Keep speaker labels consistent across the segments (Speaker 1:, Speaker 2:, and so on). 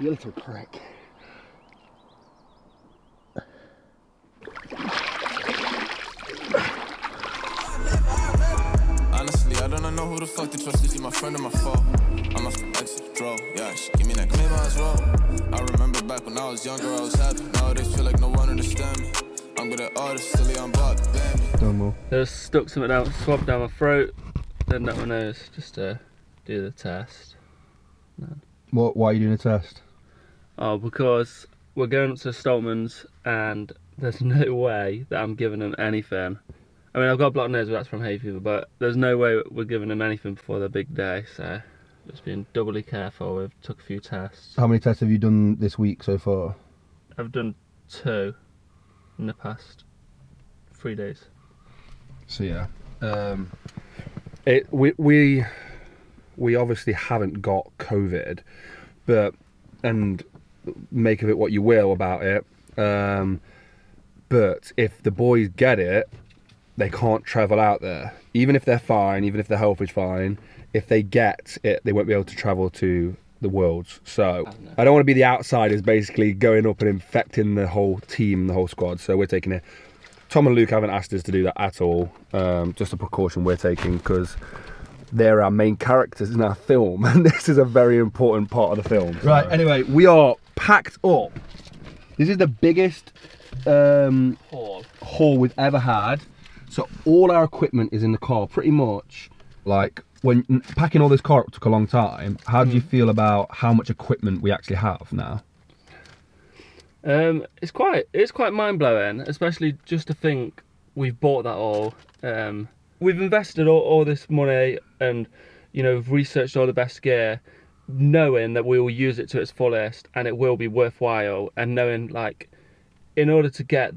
Speaker 1: You little prick.
Speaker 2: Honestly, I don't know who the fuck to trust. Is she my friend or my foe? I'm a exit draw. Yeah, she give me that claim as well. I remember back when I was younger, I was happy. Nowadays feel like no one understand me. I'm good at artists, silly on bug, damn.
Speaker 3: Just stuck something down, swab down my throat, then down my nose, just to do the test.
Speaker 1: Why are you doing a test?
Speaker 3: Oh, because we're going up to Stoltman's and there's no way that I'm giving them anything. I mean, I've got a blocked nose, but that's from hay fever, but there's no way we're giving them anything before the big day, so just being doubly careful. We've took a few tests.
Speaker 1: How many tests have you done this week so far?
Speaker 3: I've done 2 in the past 3 days.
Speaker 1: So yeah, we obviously haven't got COVID, and make of it what you will about it. But if the boys get it, they can't travel out there. Even if they're fine, even if their health is fine, if they get it, they won't be able to travel to the Worlds. So I don't want to be the outsiders basically going up and infecting the whole team, the whole squad. So we're taking it. Tom and Luke haven't asked us to do that at all. Just a precaution we're taking because they're our main characters in our film, and this is a very important part of the film. So. Right, anyway, we are packed up. This is the biggest haul we've ever had. So all our equipment is in the car, pretty much. Like, when packing all this car up took a long time, how do you feel about how much equipment we actually have now?
Speaker 3: It's quite mind-blowing, especially just to think we've bought that all. We've invested all this money and, you know, researched all the best gear, knowing that we will use it to its fullest and it will be worthwhile, and knowing, like, in order to get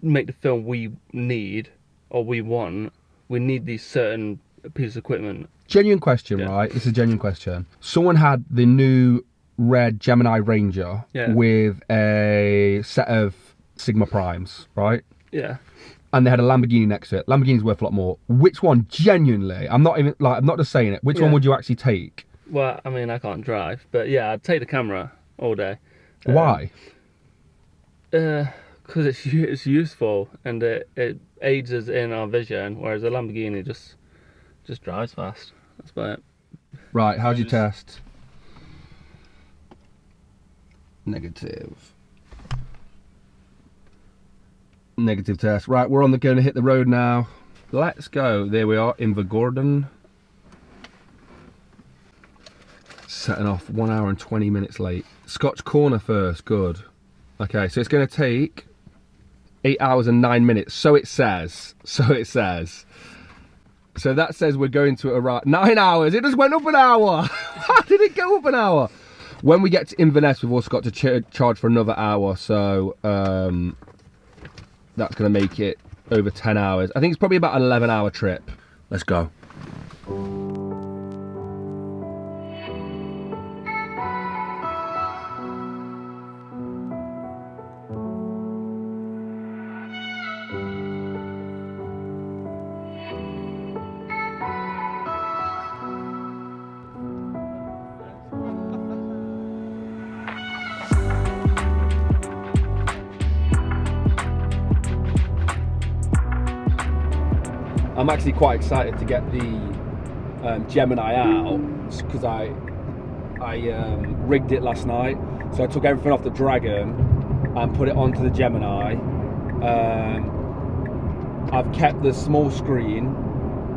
Speaker 3: make the film we need or we want, we need these certain pieces of equipment.
Speaker 1: Genuine question, right? This is a genuine question. Someone had the new red Gemini Ranger with a set of Sigma Primes, right?
Speaker 3: Yeah.
Speaker 1: And they had a Lamborghini next to it. Lamborghini's worth a lot more. Which one, genuinely, I'm not just saying it, which one would you actually take?
Speaker 3: Well, I mean, I can't drive, but yeah, I'd take the camera all day.
Speaker 1: Why?
Speaker 3: Because it's useful and it aids us in our vision, whereas a Lamborghini just drives fast. That's about it.
Speaker 1: Right, how'd you test? Negative test. Right, we're going to hit the road now. Let's go. There we are, Invergordon. Setting off 1 hour and 20 minutes late. Scotch Corner first, good. Okay, so it's going to take 8 hours and 9 minutes. So it says. So that says we're going to arrive 9 hours. It just went up an hour. How did it go up an hour? When we get to Inverness, we've also got to charge for another hour. So that's going to make it over 10 hours. I think it's probably about an 11-hour trip. Let's go. I'm actually quite excited to get the Gemini out because I rigged it last night. So I took everything off the Dragon and put it onto the Gemini. I've kept the small screen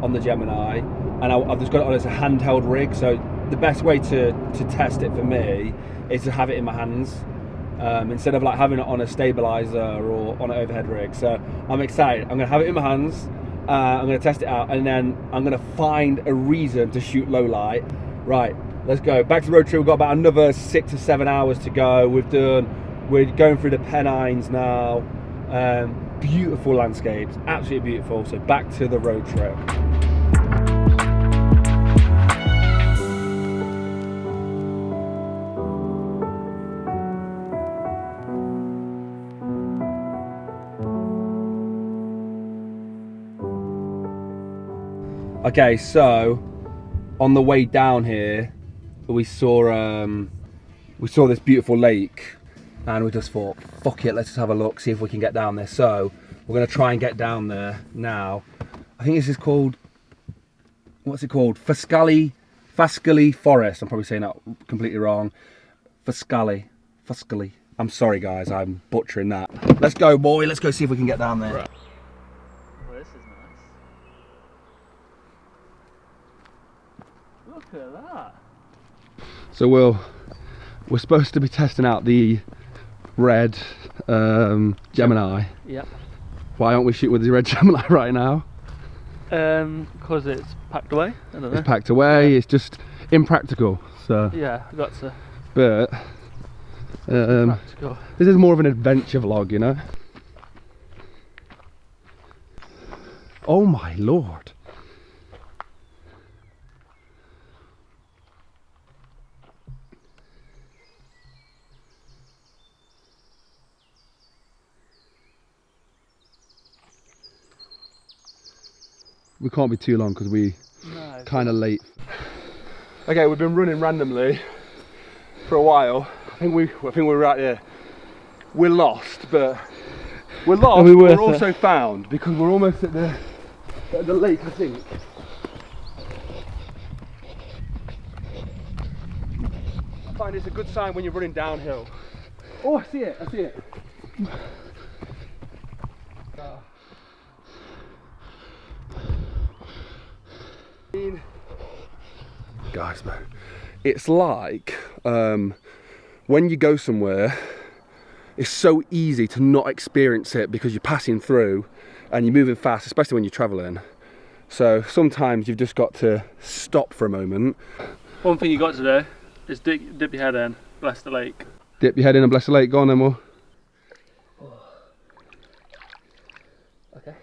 Speaker 1: on the Gemini, and I've just got it on as a handheld rig. So the best way to test it for me is to have it in my hands instead of like having it on a stabilizer or on an overhead rig. So I'm excited. I'm gonna have it in my hands. I'm going to test it out, and then I'm going to find a reason to shoot low light. Right, let's go. Back to the road trip. We've got about another 6 or 7 hours to go. We're going through the Pennines now. Beautiful landscapes, absolutely beautiful. So back to the road trip. Okay, so on the way down here, we saw we saw this beautiful lake, and we just thought, fuck it, let's just have a look, see if we can get down there. So we're going to try and get down there now. I think this is called, what's it called? Fuscali Forest. I'm probably saying that completely wrong. Fuscali. I'm sorry guys, I'm butchering that. Let's go, boy, let's go see if we can get down there.
Speaker 3: Right. Well, this is nice. Look at that.
Speaker 1: So we're supposed to be testing out the red Gemini.
Speaker 3: Yep.
Speaker 1: Why aren't we shooting with the red Gemini right now?
Speaker 3: Because it's packed away. I don't know.
Speaker 1: It's packed away. It's just impractical. So
Speaker 3: Yeah, I got to.
Speaker 1: but
Speaker 3: Practical.
Speaker 1: this is more of an adventure vlog, you know. Oh my lord. We can't be too long because we kind of late. Okay, we've been running randomly for a while. I think we're right here. We're lost, but we're lost. But we're also found because we're almost at the lake, I think. I find it's a good sign when you're running downhill. Oh, I see it. I see it. Guys, man, it's like when you go somewhere, it's so easy to not experience it because you're passing through and you're moving fast, especially when you're traveling. So sometimes you've just got to stop for a moment.
Speaker 3: One thing you got to do is dip your head in, bless the lake.
Speaker 1: Dip your head in and bless the lake. Go on then, Will.
Speaker 3: Okay.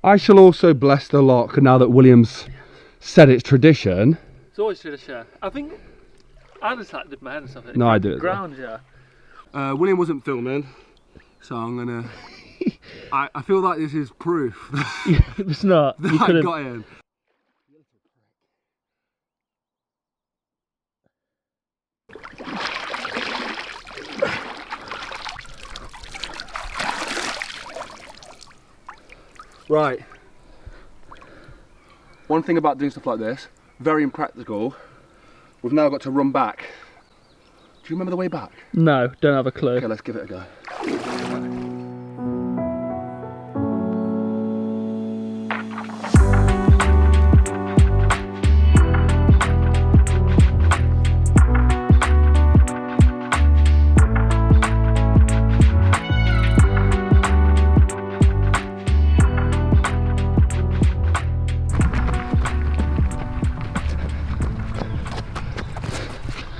Speaker 1: I shall also bless the lock now that William's said it's tradition.
Speaker 3: It's always tradition. I think I just like dip my head in something.
Speaker 1: No, I do it.
Speaker 3: Ground, yeah.
Speaker 1: William wasn't filming, so I'm gonna. I feel like this is proof
Speaker 3: It's not.
Speaker 1: that
Speaker 3: You
Speaker 1: I
Speaker 3: could've-
Speaker 1: got in. Right. One thing about doing stuff like this, very impractical. We've now got to run back. Do you remember the way back?
Speaker 3: No, don't have a clue.
Speaker 1: Okay, let's give it a go.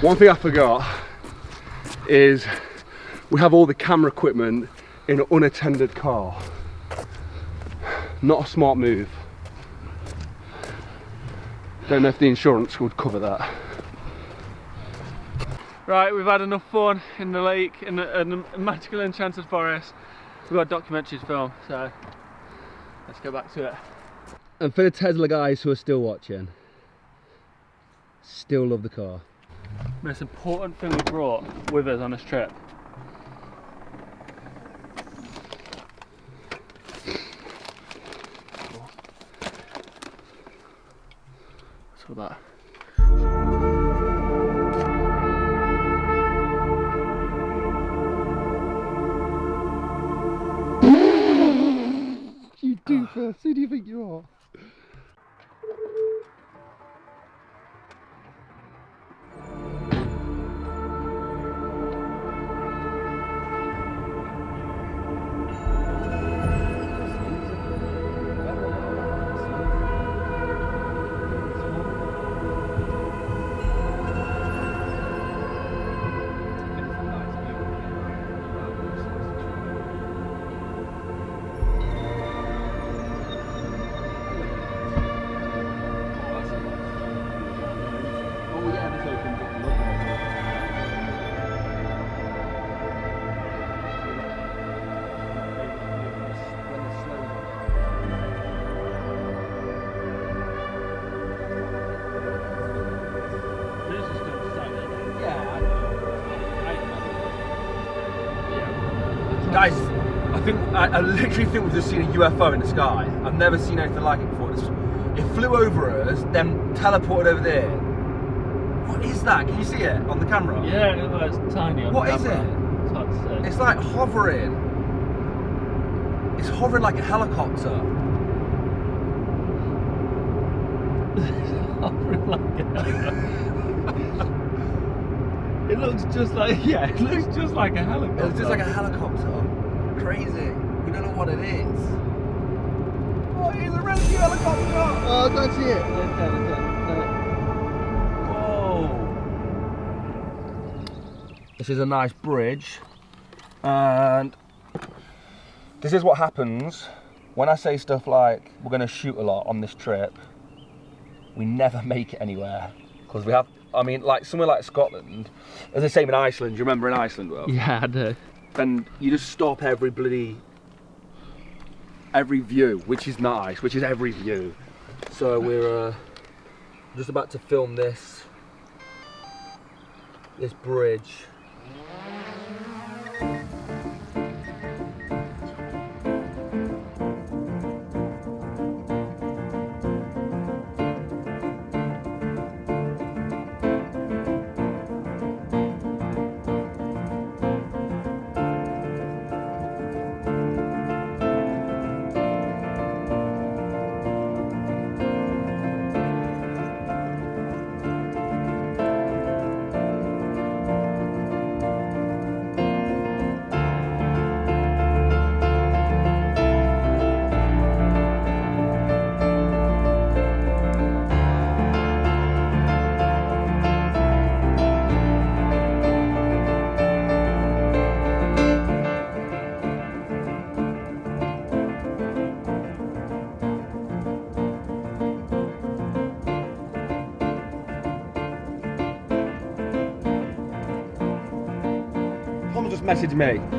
Speaker 1: One thing I forgot is we have all the camera equipment in an unattended car. Not a smart move. Don't know if the insurance would cover that.
Speaker 3: Right, we've had enough fun in the lake, in the magical enchanted forest. We've got a documentary to film, so let's go back to it.
Speaker 1: And for the Tesla guys who are still watching, still love the car.
Speaker 3: Most important thing we brought with us on this trip. What's all that?
Speaker 1: You doofus, who do you think you are? I literally think we've just seen a UFO in the sky. I've never seen anything like it before. It flew over us, then teleported over there. What is that? Can you see it on the camera?
Speaker 3: Yeah, it's tiny on
Speaker 1: What
Speaker 3: camera.
Speaker 1: is it?
Speaker 3: It's hard to say.
Speaker 1: It's like hovering. It's hovering like a helicopter.
Speaker 3: Hovering like a helicopter. It looks just like, it looks just like a helicopter.
Speaker 1: It looks just like a helicopter. Crazy. We don't know what it is. Oh, it's a rescue helicopter!
Speaker 3: Oh, I can't see it.
Speaker 1: Whoa! This is a nice bridge, and this is what happens when I say stuff like we're going to shoot a lot on this trip. We never make it anywhere because we have. I mean, like somewhere like Scotland, as the same in Iceland. Do you remember in Iceland, Will?
Speaker 3: Yeah, I do.
Speaker 1: And you just stop every view, which is nice, which is every view. So we're just about to film this bridge.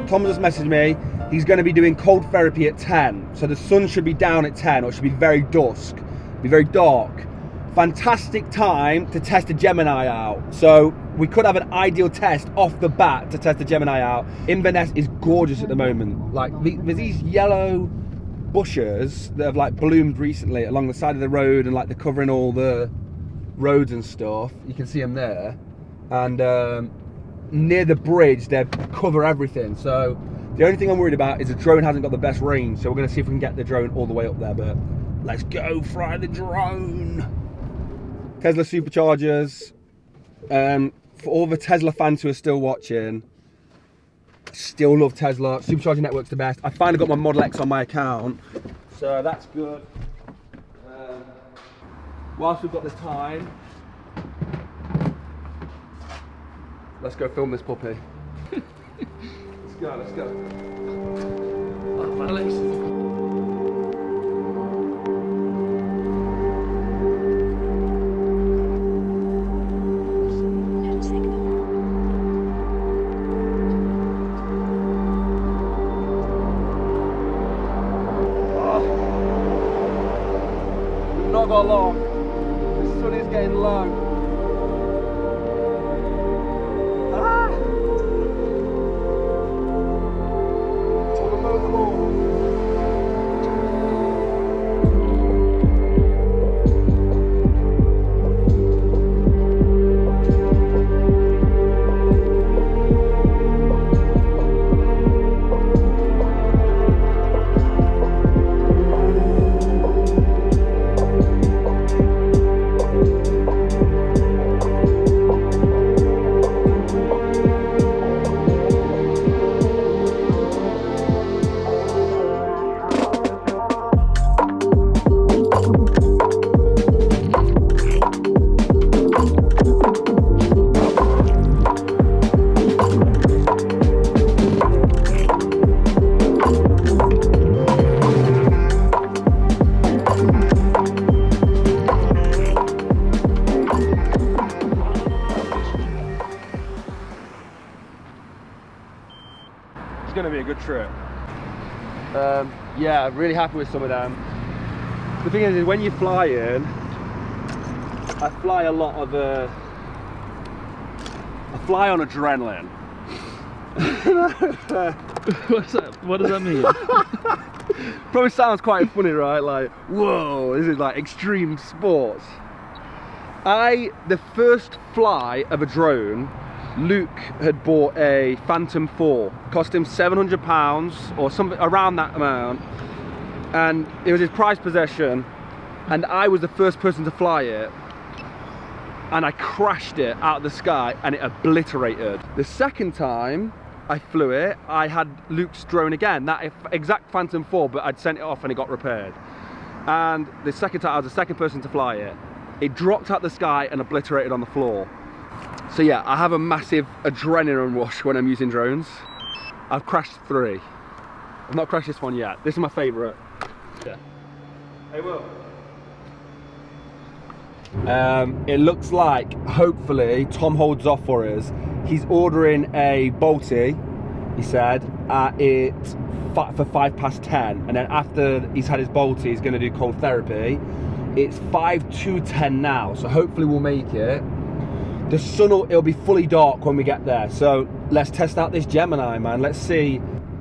Speaker 1: Tom just messaged me. He's going to be doing cold therapy at 10. So the sun should be down at 10, or it should be very dusk, be very dark. Fantastic time to test a Gemini out. So we could have an ideal test off the bat to test the Gemini out. Inverness is gorgeous at the moment. Like there's these yellow bushes that have like bloomed recently along the side of the road, and like they're covering all the roads and stuff. You can see them there. And near the bridge they cover everything, so the only thing I'm worried about is the drone hasn't got the best range, so we're going to see if we can get the drone all the way up there. But let's go fly the drone. Tesla superchargers, for all the Tesla fans who are still watching, still love Tesla. Supercharging network's the best. I finally got my Model X on my account, so that's good. Whilst we've got the time, let's go film this puppy. Let's go, let's go. Oh, my legs. We've not got long. The sun is getting low. Going to be a good trip. Yeah, really happy with some of them. The thing is when you fly in, I fly a lot of I fly on adrenaline,
Speaker 3: What does that mean?
Speaker 1: Probably sounds quite funny, right? Like, whoa, this is like extreme sports. The first fly of a drone, Luke had bought a Phantom 4. Cost him £700 or something around that amount. And it was his prized possession. And I was the first person to fly it. And I crashed it out of the sky and it obliterated. The second time I flew it, I had Luke's drone again, that exact Phantom 4, but I'd sent it off and it got repaired. And the second time I was the second person to fly it. It dropped out the sky and obliterated on the floor. So yeah, I have a massive adrenaline rush when I'm using drones. I've crashed 3. I've not crashed this one yet. This is my favourite.
Speaker 3: Yeah.
Speaker 1: Hey, Will. It looks like, hopefully, Tom holds off for us. He's ordering a Balti, he said, for 10:05, and then after he's had his Balti, he's going to do cold therapy. It's 10:05 now, so hopefully we'll make it. The sun it'll be fully dark when we get there, so let's test out this Gemini, man. Let's see.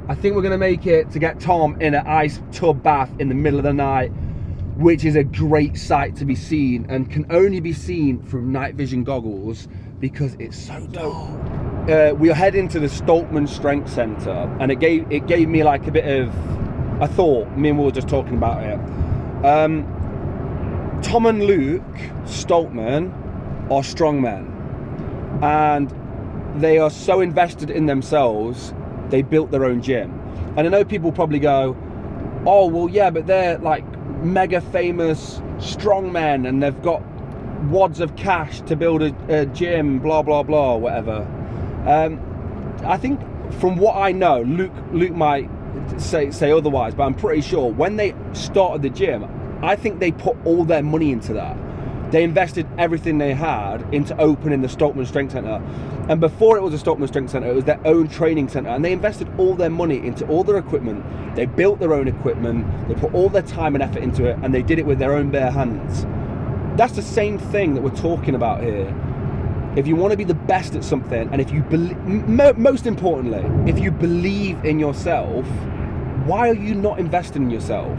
Speaker 1: I think we're going to make it to get Tom in an ice tub bath in the middle of the night, which is a great sight to be seen and can only be seen through night vision goggles because it's so dope. We are heading to the Stoltman Strength Center, and it gave me like a bit of a thought. Me and Will were just talking about it. Tom and Luke Stoltman are strong men, and they are so invested in themselves. They built their own gym, and I know people probably go, "Oh, well, yeah, but they're like mega famous strong men and they've got wads of cash to build a gym, blah blah blah, whatever." I think from what I know, Luke might say otherwise, but I'm pretty sure when they started the gym, I think they put all their money into that. They invested everything they had into opening the Stoltman Strength Center, and before it was a Stoltman Strength Center, it was their own training center, and they invested all their money into all their equipment. They built their own equipment, they put all their time and effort into it, and they did it with their own bare hands. That's the same thing that we're talking about here. If you want to be the best at something, and if you believe, most importantly, if you believe in yourself, why are you not investing in yourself?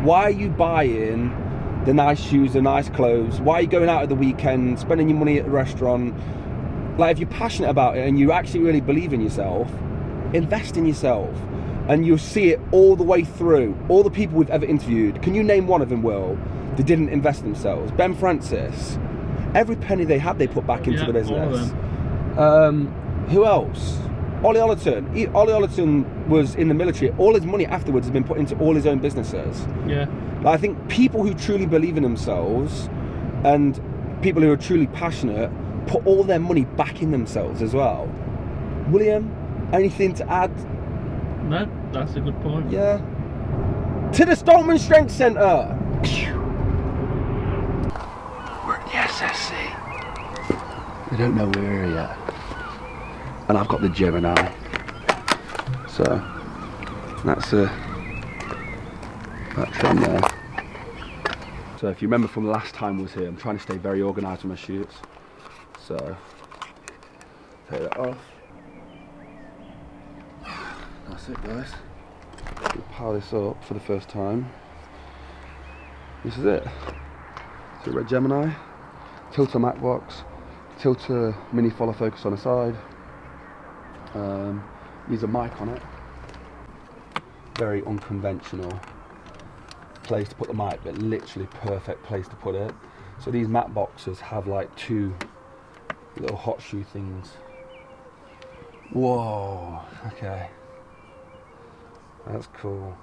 Speaker 1: Why are you buying the nice shoes, the nice clothes? Why are you going out at the weekend, spending your money at the restaurant? Like, if you're passionate about it and you actually really believe in yourself, invest in yourself. And you'll see it all the way through. All the people we've ever interviewed, can you name one of them, Will, that didn't invest in themselves? Ben Francis, every penny they had, they put back into the business. Who else? Ollie Ollerton. Ollie Ollerton was in the military. All his money afterwards has been put into all his own businesses.
Speaker 3: Yeah.
Speaker 1: I think people who truly believe in themselves and people who are truly passionate put all their money back in themselves as well. William, anything to add?
Speaker 3: No, that's a good point.
Speaker 1: Yeah. To the Stoltman Strength Center. We're at the SSC. They don't know we're here yet. And I've got the Gemini. So that's that trend there. So if you remember from the last time I was here, I'm trying to stay very organised with my shoots. So take that off. That's it, guys. We'll power this up for the first time. This is it. So red Gemini, tilter Mac box, tilter mini follow focus on the side. Use a mic on it. Very unconventional place to put the mic, but literally perfect place to put it. So these Mac boxes have like 2 little hot shoe things. Whoa, okay. That's cool.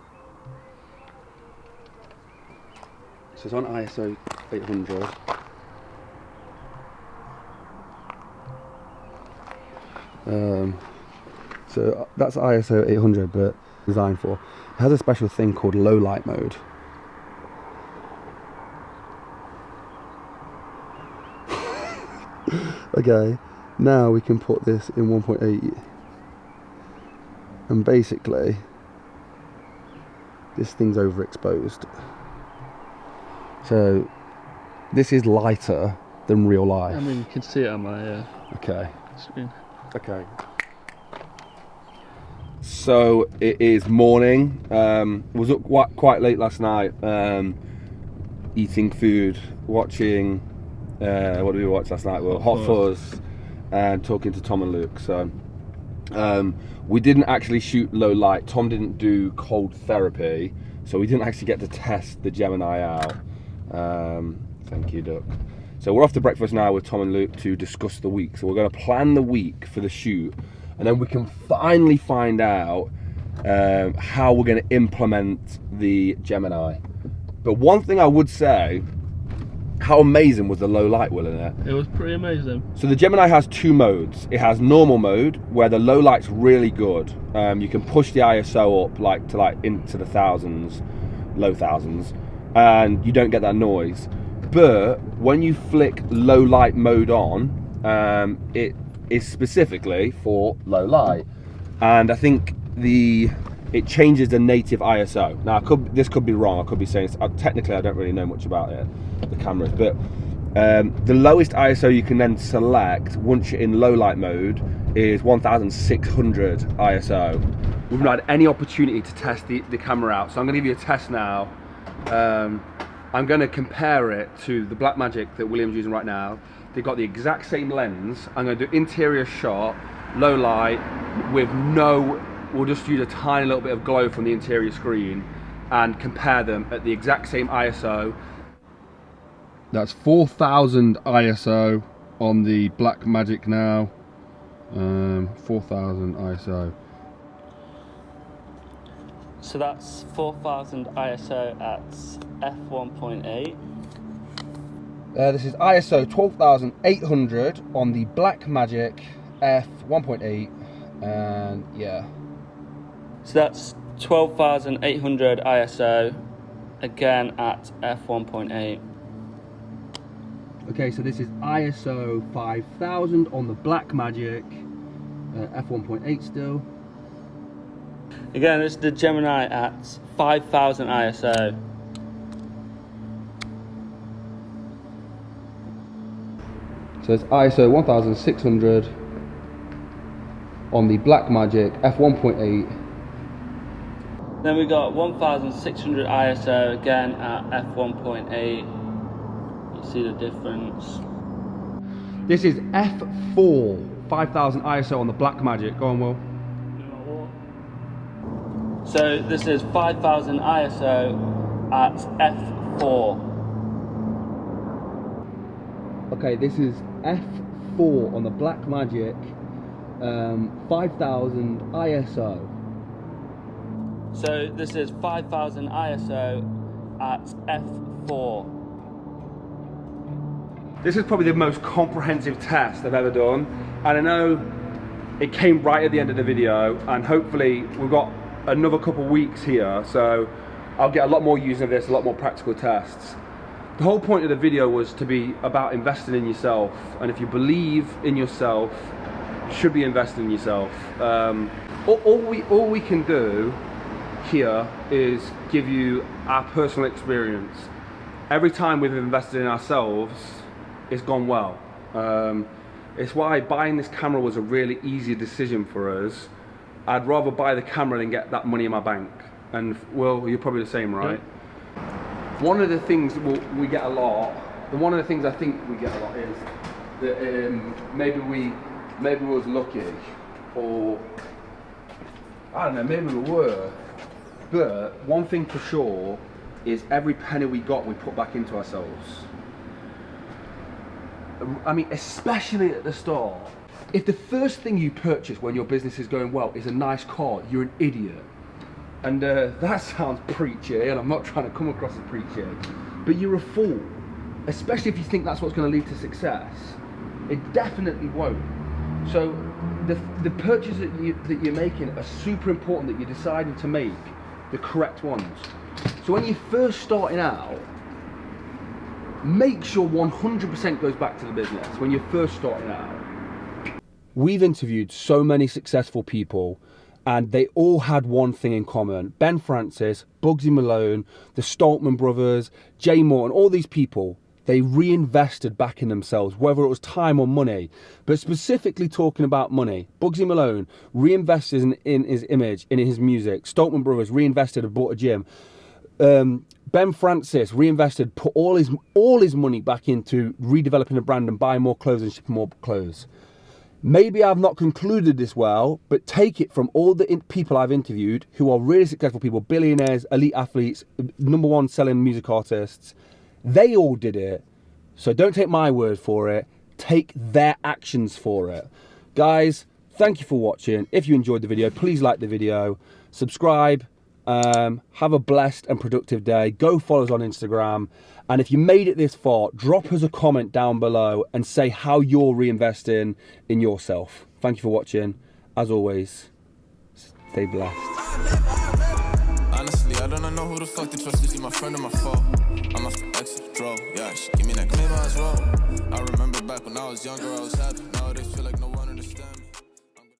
Speaker 1: So it's on ISO 800. So that's ISO 800, but designed for. It has a special thing called low light mode. Okay, now we can put this in 1.8, and basically this thing's overexposed. So this is lighter than real life.
Speaker 3: I mean, you can see it on my
Speaker 1: okay.
Speaker 3: screen.
Speaker 1: Okay. So it is morning. Was up quite late last night, eating food, watching. What did we watch last night? Well, Hot Fuzz, and talking to Tom and Luke. So we didn't actually shoot low light. Tom didn't do cold therapy, so we didn't actually get to test the Gemini out. Thank you, Duck. So we're off to breakfast now with Tom and Luke to discuss the week. So we're going to plan the week for the shoot, and then we can finally find out how we're going to implement the Gemini. But one thing I would say, how amazing was the low light, Will, in it?
Speaker 3: It was pretty amazing.
Speaker 1: So the Gemini has two modes. It has normal mode, where the low light's really good. You can push the ISO up into the thousands, low thousands, and you don't get that noise. But when you flick low light mode on, it is specifically for low light, and I think it changes the native ISO. Now this could be wrong. I could be saying technically I don't really know much about it, the cameras, but the lowest ISO you can then select once you're in low light mode is 1600 ISO. We've not had any opportunity to test the camera out, so I'm going to give you a test now. I'm going to compare it to the Blackmagic that William's using right now. They've got the exact same lens. I'm going to do interior shot, low light, we'll just use a tiny little bit of glow from the interior screen and compare them at the exact same ISO. That's 4000 ISO on the Blackmagic now. 4000 ISO.
Speaker 3: So that's 4000 ISO at f1.8.
Speaker 1: This is ISO 12800 on the Blackmagic f1.8, and yeah.
Speaker 3: So that's 12,800 ISO, again at f1.8.
Speaker 1: Okay, so this is ISO 5000 on the Blackmagic, f1.8 still.
Speaker 3: Again, it's the Gemini at 5000 ISO.
Speaker 1: So it's ISO 1600 on the Blackmagic f1.8.
Speaker 3: Then we got 1600 ISO again at f1.8. You see the difference.
Speaker 1: This is f4, 5000 ISO on the Blackmagic. Go on, Will.
Speaker 3: So this is 5000 ISO at f4.
Speaker 1: Okay, this is f4 on the Blackmagic, 5000 ISO.
Speaker 3: So this is 5000 ISO at f4.
Speaker 1: This is probably the most comprehensive test I've ever done, and I know it came right at the end of the video, and hopefully we've got another couple weeks here, so I'll get a lot more use of this, a lot more practical tests. The whole point of the video was to be about investing in yourself, and if you believe in yourself, you should be investing in yourself. All we can do here is give you our personal experience. Every time we've invested in ourselves, it's gone well. It's why buying this camera was a really easy decision for us. I'd rather buy the camera than get that money in my bank. And well, you're probably the same, right? Yeah. One of the things we get a lot, one of the things I think we get a lot is that maybe we was lucky, or I don't know, maybe we were. But one thing for sure is every penny we got, we put back into ourselves. I mean, especially at the start. If the first thing you purchase when your business is going well is a nice car, you're an idiot. And that sounds preachy, and I'm not trying to come across as preachy, but you're a fool. Especially if you think that's what's going to lead to success. It definitely won't. So the purchases that you're making are super important, that you're deciding to make the correct ones. So when you're first starting out, make sure 100% goes back to the business when you're first starting out. We've interviewed so many successful people, and they all had one thing in common. Ben Francis, Bugsy Malone, the Stoltman Brothers, Jay Morton, all these people, they reinvested back in themselves, whether it was time or money. But specifically talking about money, Bugsy Malone reinvested in his image, in his music. Stoltman Brothers reinvested and bought a gym. Ben Francis reinvested, put all his money back into redeveloping a brand and buying more clothes and shipping more clothes. Maybe I've not concluded this well, but take it from all the people I've interviewed who are really successful people, billionaires, elite athletes, #1 selling music artists. They all did it. So don't take my word for it. Take their actions for it. Guys, thank you for watching. If you enjoyed the video, please like the video, subscribe. Have a blessed and productive day. Go follow us on Instagram. And if you made it this far, drop us a comment down below and say how you're reinvesting in yourself. Thank you for watching. As always, stay blessed.
Speaker 2: Honestly, I don't know who the fuck to trust. Is he my friend or my foe? I'm a extra, yeah, she give me that claim as well. I remember back when I was younger, I was happy. Nowadays feel like